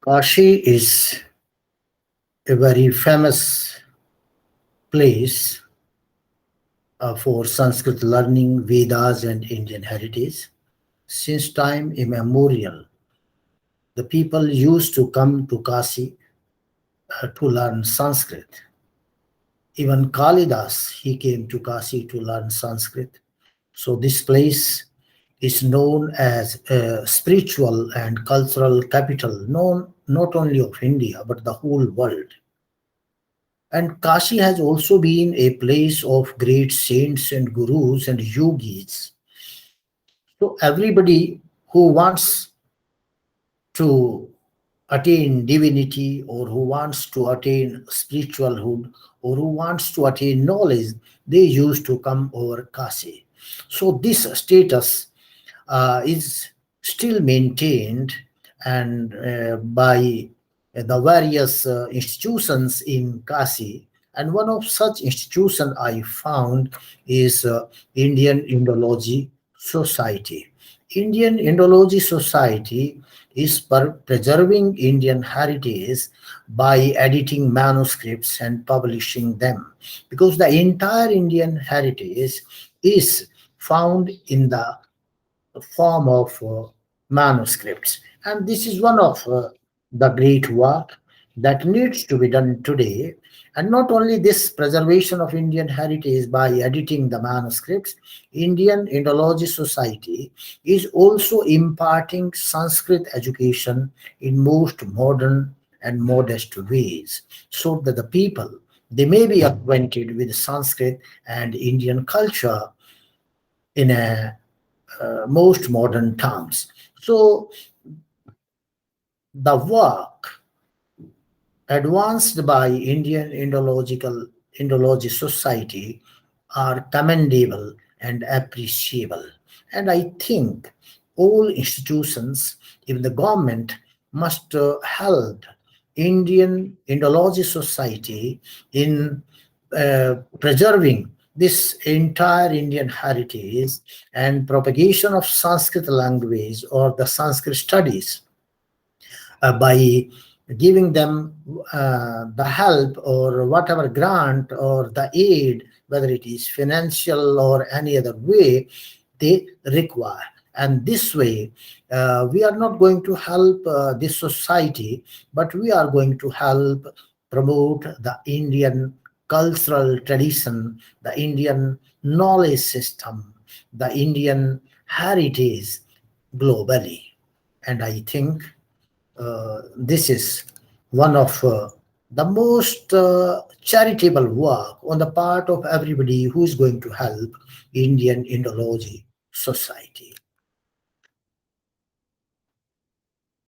Kashi is a very famous place for Sanskrit learning, Vedas, and Indian heritage. Since time immemorial, the people used to come to Kashi to learn Sanskrit. Even Kalidas, he came to Kashi to learn Sanskrit. So this place is known as a spiritual and cultural capital, known not only of India but the whole world. And Kashi has also been a place of great saints and gurus and yogis. So everybody who wants to attain divinity, or who wants to attain spiritualhood, or who wants to attain knowledge, they used to come over Kashi. So this status is still maintained, and by the various institutions in Kashi. And one of such institution I found is Indian Indology Society. Indian Indology Society is preserving Indian heritage by editing manuscripts and publishing them, because the entire Indian heritage is found in the form of manuscripts. And this is one of the great work that needs to be done today. And not only this preservation of Indian heritage by editing the manuscripts, Indian Indology Society is also imparting Sanskrit education in most modern and modest ways, so that the people, they may be acquainted with Sanskrit and Indian culture in a most modern terms. So the work advanced by Indian Indology Society are commendable and appreciable. And I think all institutions, even the government, must help Indian Indology Society in preserving this entire Indian heritage and propagation of Sanskrit language or the Sanskrit studies by giving them the help or whatever grant or the aid, whether it is financial or any other way they require. And this way, we are not going to help this society, but we are going to help promote the Indian cultural tradition, the Indian knowledge system, the Indian heritage globally. And I think this is one of the most charitable work on the part of everybody who is going to help Indian Indology Society.